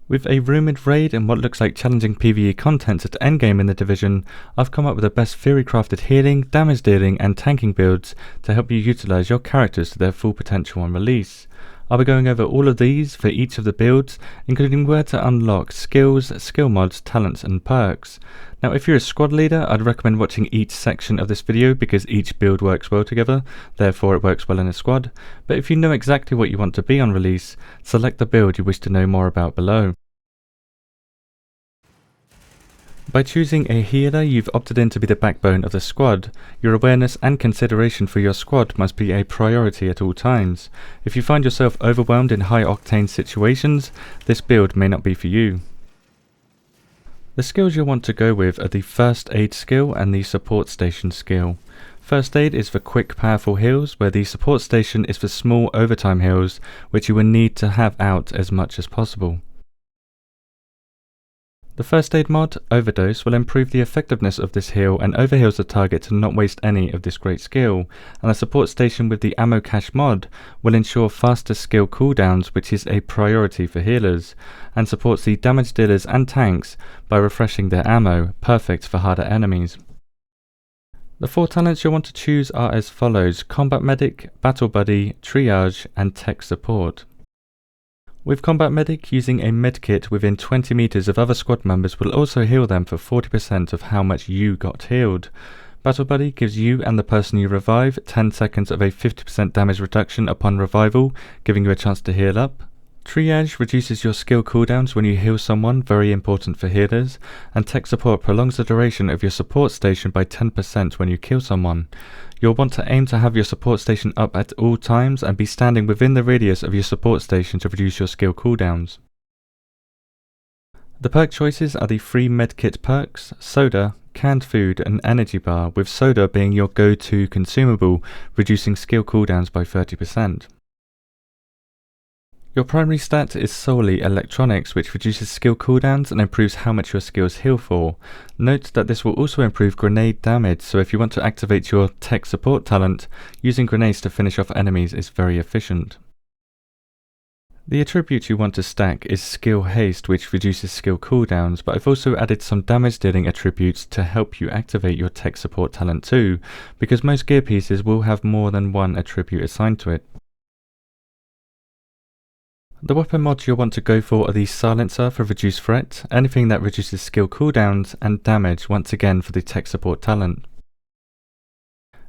With a rumoured raid and what looks like challenging PvE content at endgame in the division, I've come up with the best theory-crafted healing, damage dealing and tanking builds to help you utilise your characters to their full potential on release. I'll be going over all of these for each of the builds, including where to unlock skills, skill mods, talents and perks. Now if you're a squad leader, I'd recommend watching each section of this video because each build works well together, therefore it works well in a squad. But if you know exactly what you want to be on release, select the build you wish to know more about below. By choosing a healer, you've opted in to be the backbone of the squad. Your awareness and consideration for your squad must be a priority at all times. If you find yourself overwhelmed in high-octane situations, this build may not be for you. The skills you'll want to go with are the First Aid skill and the Support Station skill. First Aid is for quick, powerful heals, where the Support Station is for small overtime heals, which you will need to have out as much as possible. The First Aid mod, Overdose, will improve the effectiveness of this heal and overheals the target to not waste any of this great skill, and the Support Station with the Ammo Cache mod will ensure faster skill cooldowns, which is a priority for healers, and supports the damage dealers and tanks by refreshing their ammo, perfect for harder enemies. The 4 talents you'll want to choose are as follows: Combat Medic, Battle Buddy, Triage and Tech Support. With Combat Medic, using a medkit within 20 meters of other squad members will also heal them for 40% of how much you got healed. Battle Buddy gives you and the person you revive 10 seconds of a 50% damage reduction upon revival, giving you a chance to heal up. Triage reduces your skill cooldowns when you heal someone, very important for healers, and Tech Support prolongs the duration of your support station by 10% when you kill someone. You'll want to aim to have your support station up at all times and be standing within the radius of your support station to reduce your skill cooldowns. The perk choices are the free medkit perks, soda, canned food and energy bar, with soda being your go-to consumable, reducing skill cooldowns by 30%. Your primary stat is solely electronics, which reduces skill cooldowns and improves how much your skills heal for. Note that this will also improve grenade damage, so if you want to activate your Tech Support talent, using grenades to finish off enemies is very efficient. The attribute you want to stack is Skill Haste, which reduces skill cooldowns, but I've also added some damage dealing attributes to help you activate your Tech Support talent too, because most gear pieces will have more than one attribute assigned to it. The weapon mods you'll want to go for are the Silencer for reduced threat, anything that reduces skill cooldowns, and damage once again for the Tech Support talent.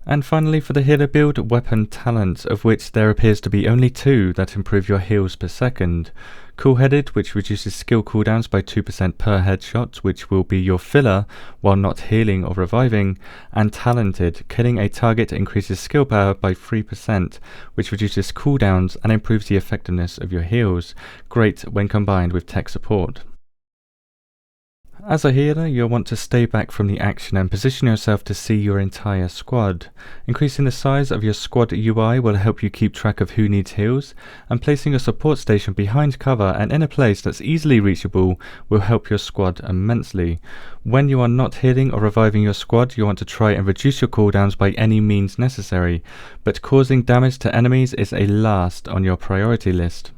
And finally for the healer build, weapon talents, of which there appears to be only 2 that improve your heals per second. Cool-headed, which reduces skill cooldowns by 2% per headshot, which will be your filler while not healing or reviving, and talented, killing a target increases skill power by 3%, which reduces cooldowns and improves the effectiveness of your heals, great when combined with Tech Support. As a healer, you'll want to stay back from the action and position yourself to see your entire squad. Increasing the size of your squad UI will help you keep track of who needs heals, and placing your support station behind cover and in a place that's easily reachable will help your squad immensely. When you are not healing or reviving your squad, you want to try and reduce your cooldowns by any means necessary, but causing damage to enemies is a last on your priority list.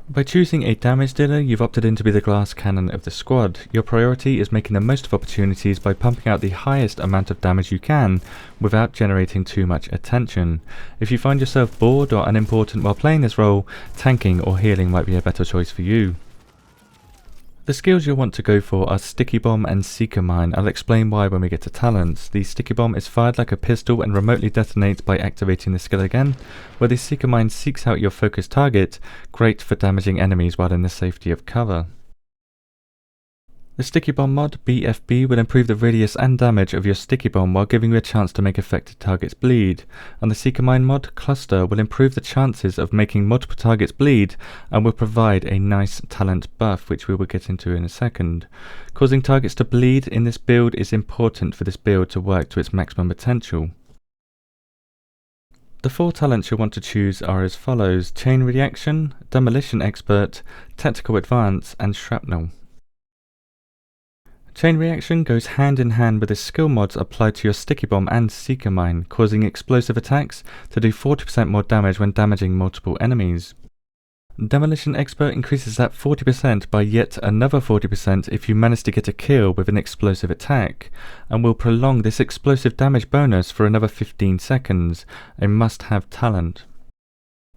By choosing a damage dealer, you've opted in to be the glass cannon of the squad. Your priority is making the most of opportunities by pumping out the highest amount of damage you can without generating too much attention. If you find yourself bored or unimportant while playing this role, tanking or healing might be a better choice for you. The skills you'll want to go for are Sticky Bomb and Seeker Mine. I'll explain why when we get to talents. The Sticky Bomb is fired like a pistol and remotely detonates by activating the skill again, where the Seeker Mine seeks out your focused target, great for damaging enemies while in the safety of cover. The Sticky Bomb mod, BFB, will improve the radius and damage of your Sticky Bomb while giving you a chance to make affected targets bleed, and the Seeker Mine mod, Cluster, will improve the chances of making multiple targets bleed and will provide a nice talent buff, which we will get into in a second. Causing targets to bleed in this build is important for this build to work to its maximum potential. The 4 talents you'll want to choose are as follows: Chain Reaction, Demolition Expert, Tactical Advance and Shrapnel. Chain Reaction goes hand in hand with the skill mods applied to your Sticky Bomb and Seeker Mine, causing explosive attacks to do 40% more damage when damaging multiple enemies. Demolition Expert increases that 40% by yet another 40% if you manage to get a kill with an explosive attack, and will prolong this explosive damage bonus for another 15 seconds, a must-have talent.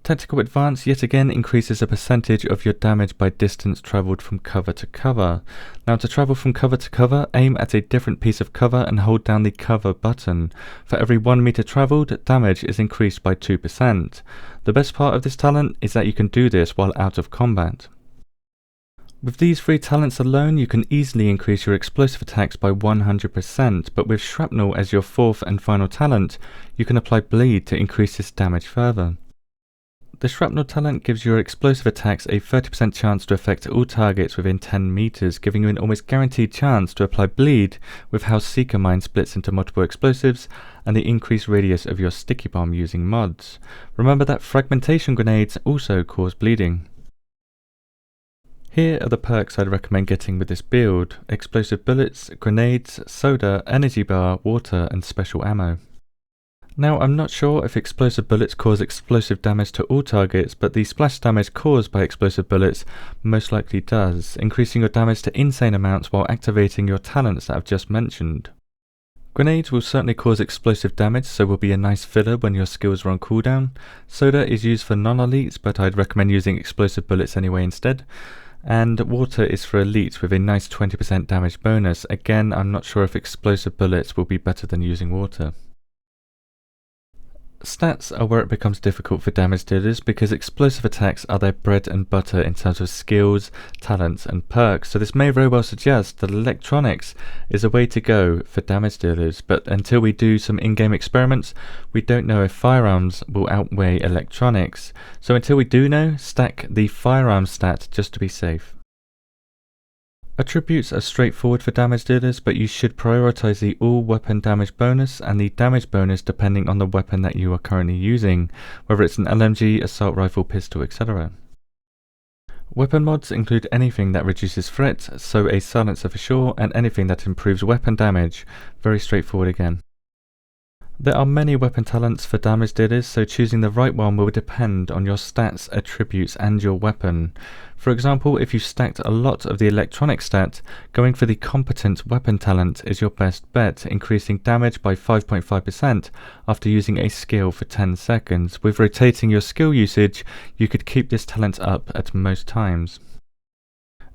Tactical Advance yet again increases a percentage of your damage by distance travelled from cover to cover. Now to travel from cover to cover, aim at a different piece of cover and hold down the cover button. For every 1 meter travelled, damage is increased by 2%. The best part of this talent is that you can do this while out of combat. With these 3 talents alone, you can easily increase your explosive attacks by 100%, but with Shrapnel as your 4th and final talent, you can apply Bleed to increase this damage further. The Shrapnel talent gives your explosive attacks a 30% chance to affect all targets within 10 meters, giving you an almost guaranteed chance to apply Bleed with how Seeker Mine splits into multiple explosives and the increased radius of your Sticky Bomb using mods. Remember that fragmentation grenades also cause bleeding. Here are the perks I'd recommend getting with this build: explosive bullets, grenades, soda, energy bar, water and special ammo. Now, I'm not sure if explosive bullets cause explosive damage to all targets, but the splash damage caused by explosive bullets most likely does, increasing your damage to insane amounts while activating your talents that I've just mentioned. Grenades will certainly cause explosive damage, so will be a nice filler when your skills are on cooldown. Soda is used for non-elites, but I'd recommend using explosive bullets anyway instead. And water is for elites with a nice 20% damage bonus. Again, I'm not sure if explosive bullets will be better than using water. Stats are where it becomes difficult for damage dealers because explosive attacks are their bread and butter in terms of skills, talents and perks, so this may very well suggest that electronics is a way to go for damage dealers, but until we do some in-game experiments, we don't know if firearms will outweigh electronics. So until we do know, stack the firearm stat just to be safe. Attributes are straightforward for damage dealers, but you should prioritize the all weapon damage bonus and the damage bonus depending on the weapon that you are currently using, whether it's an LMG, assault rifle, pistol, etc. Weapon mods include anything that reduces threat, so a silencer for sure, and anything that improves weapon damage. Very straightforward again. There are many weapon talents for damage dealers, so choosing the right one will depend on your stats, attributes and your weapon. For example, if you stacked a lot of the electronic stat, going for the competent weapon talent is your best bet, increasing damage by 5.5% after using a skill for 10 seconds. With rotating your skill usage, you could keep this talent up at most times.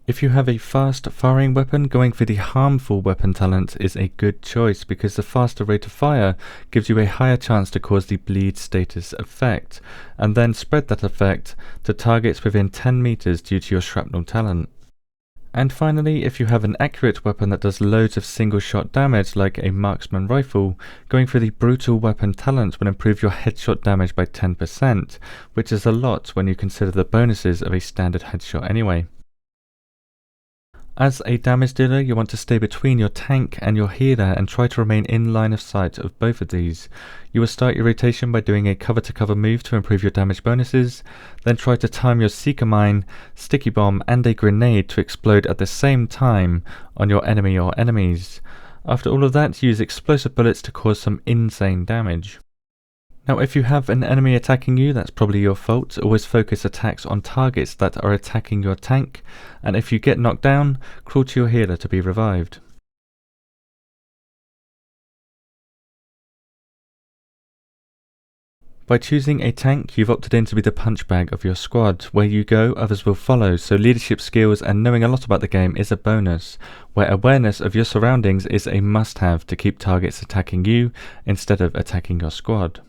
If you have a fast firing weapon, going for the harmful weapon talent is a good choice because the faster rate of fire gives you a higher chance to cause the bleed status effect, and then spread that effect to targets within 10 meters due to your shrapnel talent. And finally, if you have an accurate weapon that does loads of single shot damage like a marksman rifle, going for the brutal weapon talent will improve your headshot damage by 10%, which is a lot when you consider the bonuses of a standard headshot anyway. As a damage dealer, you want to stay between your tank and your healer and try to remain in line of sight of both of these. You will start your rotation by doing a cover-to-cover move to improve your damage bonuses, then try to time your Seeker Mine, Sticky Bomb and a grenade to explode at the same time on your enemy or enemies. After all of that, use explosive bullets to cause some insane damage. Now if you have an enemy attacking you, that's probably your fault. Always focus attacks on targets that are attacking your tank, and if you get knocked down, crawl to your healer to be revived. By choosing a tank, you've opted in to be the punch bag of your squad. Where you go, others will follow, so leadership skills and knowing a lot about the game is a bonus, where awareness of your surroundings is a must-have to keep targets attacking you instead of attacking your squad.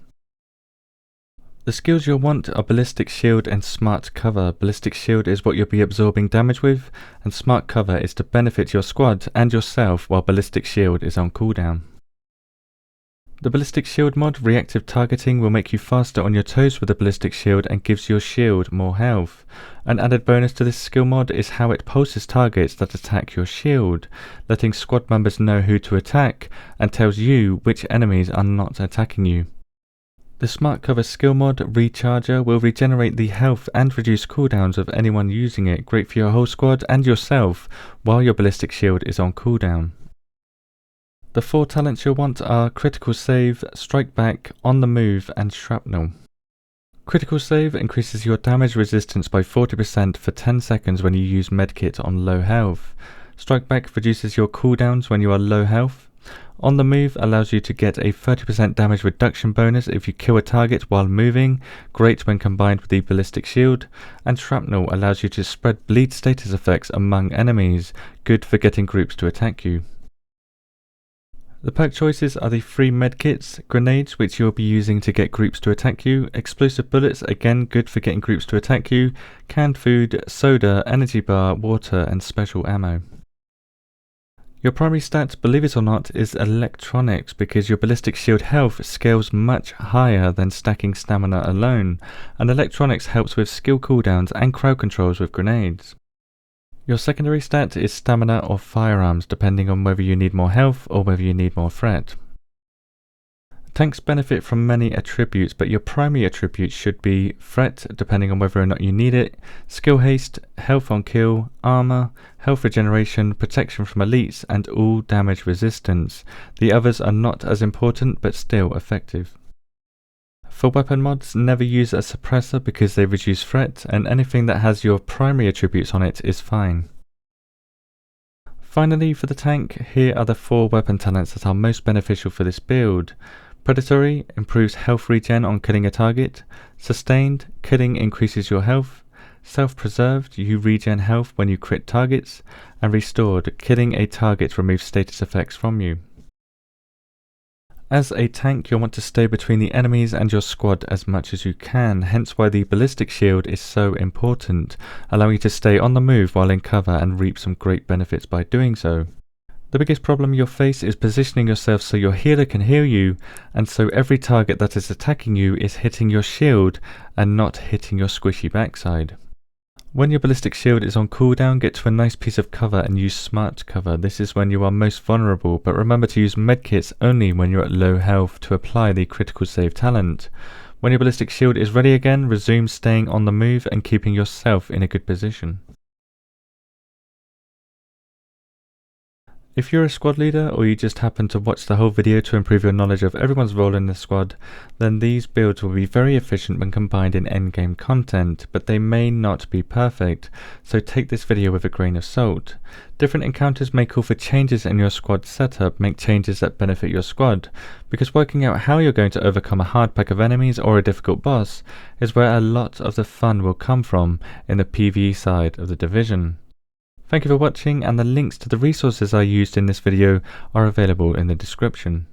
The skills you'll want are Ballistic Shield and Smart Cover. Ballistic Shield is what you'll be absorbing damage with, and Smart Cover is to benefit your squad and yourself while Ballistic Shield is on cooldown. The Ballistic Shield mod, Reactive Targeting, will make you faster on your toes with the Ballistic Shield and gives your shield more health. An added bonus to this skill mod is how it pulses targets that attack your shield, letting squad members know who to attack and tells you which enemies are not attacking you. The Smart Cover skill mod Recharger will regenerate the health and reduce cooldowns of anyone using it, great for your whole squad and yourself while your ballistic shield is on cooldown. The 4 talents you'll want are Critical Save, Strike Back, On the Move and Shrapnel. Critical Save increases your damage resistance by 40% for 10 seconds when you use medkit on low health. Strike Back reduces your cooldowns when you are low health. On the Move allows you to get a 30% damage reduction bonus if you kill a target while moving, great when combined with the ballistic shield, and Shrapnel allows you to spread bleed status effects among enemies, good for getting groups to attack you. The perk choices are the free medkits, grenades which you'll be using to get groups to attack you, explosive bullets, again good for getting groups to attack you, canned food, soda, energy bar, water and special ammo. Your primary stat, believe it or not, is electronics because your ballistic shield health scales much higher than stacking stamina alone, and electronics helps with skill cooldowns and crowd controls with grenades. Your secondary stat is stamina or firearms, depending on whether you need more health or whether you need more threat. Tanks benefit from many attributes, but your primary attributes should be threat, depending on whether or not you need it, skill haste, health on kill, armor, health regeneration, protection from elites, and all damage resistance. The others are not as important, but still effective. For weapon mods, never use a suppressor because they reduce threat, and anything that has your primary attributes on it is fine. Finally, for the tank, here are the 4 weapon talents that are most beneficial for this build. Predatory improves health regen on killing a target. Sustained, killing increases your health. Self-preserved, you regen health when you crit targets. And restored, killing a target removes status effects from you. As a tank, you'll want to stay between the enemies and your squad as much as you can, hence why the ballistic shield is so important, allowing you to stay on the move while in cover and reap some great benefits by doing so. The biggest problem you'll face is positioning yourself so your healer can heal you, and so every target that is attacking you is hitting your shield and not hitting your squishy backside. When your ballistic shield is on cooldown, get to a nice piece of cover and use smart cover. This is when you are most vulnerable, but remember to use medkits only when you're at low health to apply the critical save talent. When your ballistic shield is ready again, resume staying on the move and keeping yourself in a good position. If you're a squad leader or you just happen to watch the whole video to improve your knowledge of everyone's role in the squad, then these builds will be very efficient when combined in endgame content, but they may not be perfect, so take this video with a grain of salt. Different encounters may call for changes in your squad setup, make changes that benefit your squad, because working out how you're going to overcome a hard pack of enemies or a difficult boss is where a lot of the fun will come from in the PvE side of the division. Thank you for watching, and the links to the resources I used in this video are available in the description.